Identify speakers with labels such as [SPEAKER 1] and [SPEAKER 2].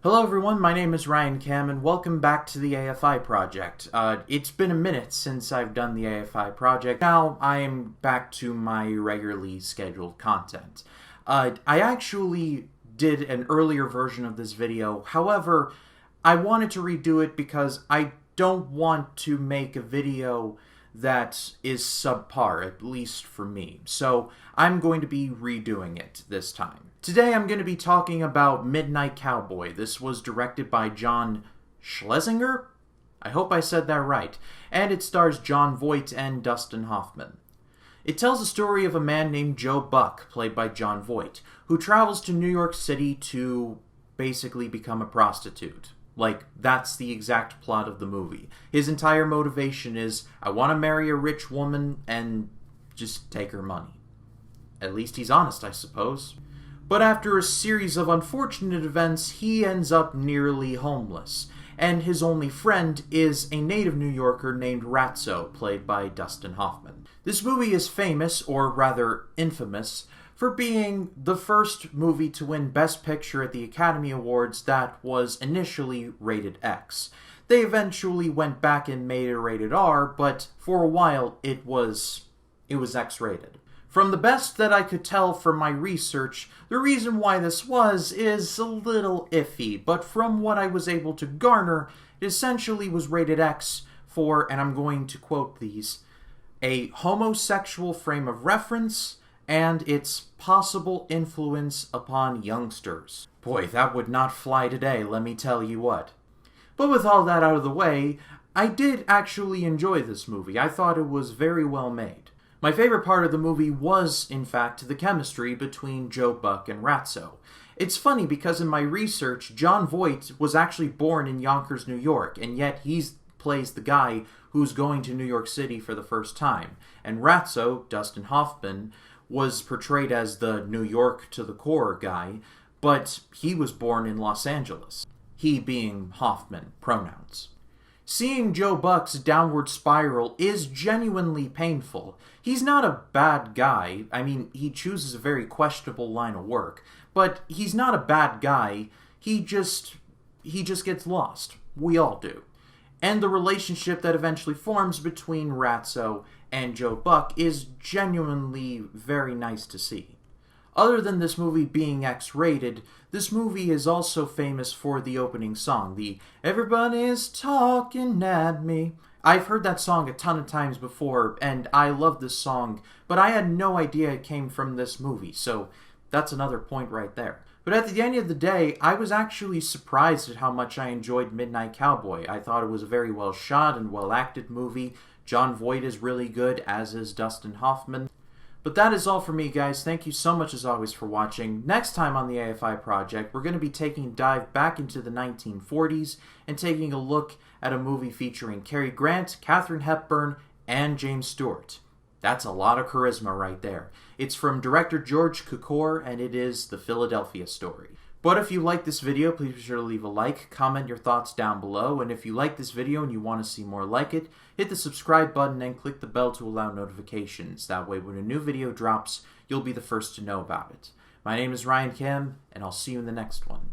[SPEAKER 1] Hello everyone, my name is Ryan Cam and welcome back to the AFI project. It's been a minute since I've done the AFI project. Now I am back to my regularly scheduled content. I actually did an earlier version of this video, however, I wanted to redo it because I don't want to make a video that is subpar, at least for me. So I'm going to be redoing it this time. Today I'm going to be talking about Midnight Cowboy. This was directed by John Schlesinger? I hope I said that right. And it stars Jon Voight and Dustin Hoffman. It tells the story of a man named Joe Buck, played by Jon Voight, who travels to New York City to basically become a prostitute. Like, that's the exact plot of the movie. His entire motivation is, I want to marry a rich woman and just take her money. At least he's honest, I suppose. But after a series of unfortunate events, he ends up nearly homeless, and his only friend is a native New Yorker named Ratso, played by Dustin Hoffman. This movie is famous, or rather infamous, for being the first movie to win Best Picture at the Academy Awards that was initially rated X. They eventually went back and made it rated R, but for a while it was X-rated. From the best that I could tell from my research, the reason why this is a little iffy, but from what I was able to garner, it essentially was rated X for, and I'm going to quote these, a homosexual frame of reference and its possible influence upon youngsters. Boy, that would not fly today, let me tell you what. But with all that out of the way, I did actually enjoy this movie. I thought it was very well made. My favorite part of the movie was, in fact, the chemistry between Joe Buck and Ratso. It's funny because in my research, Jon Voight was actually born in Yonkers, New York, and yet he plays the guy who's going to New York City for the first time. And Ratso, Dustin Hoffman, was portrayed as the New York to the core guy, but he was born in Los Angeles. He being Hoffman, pronouns. Seeing Joe Buck's downward spiral is genuinely painful. He's not a bad guy. I mean, he chooses a very questionable line of work, but he's not a bad guy. He just gets lost. We all do. And the relationship that eventually forms between Ratso and Joe Buck is genuinely very nice to see. Other than this movie being X-rated, this movie is also famous for the opening song, the "Everybody's Talking at Me." I've heard that song a ton of times before, and I love this song, but I had no idea it came from this movie, so that's another point right there. But at the end of the day, I was actually surprised at how much I enjoyed Midnight Cowboy. I thought it was a very well shot and well acted movie. Jon Voight is really good, as is Dustin Hoffman. But that is all for me, guys. Thank you so much, as always, for watching. Next time on the AFI project, we're going to be taking a dive back into the 1940s and taking a look at a movie featuring Cary Grant, Katharine Hepburn, and James Stewart. That's a lot of charisma right there. It's from director George Cukor, and it is The Philadelphia Story. But if you like this video, please be sure to leave a like, comment your thoughts down below, and if you like this video and you want to see more like it, hit the subscribe button and click the bell to allow notifications. That way when a new video drops, you'll be the first to know about it. My name is Ryan Kim, and I'll see you in the next one.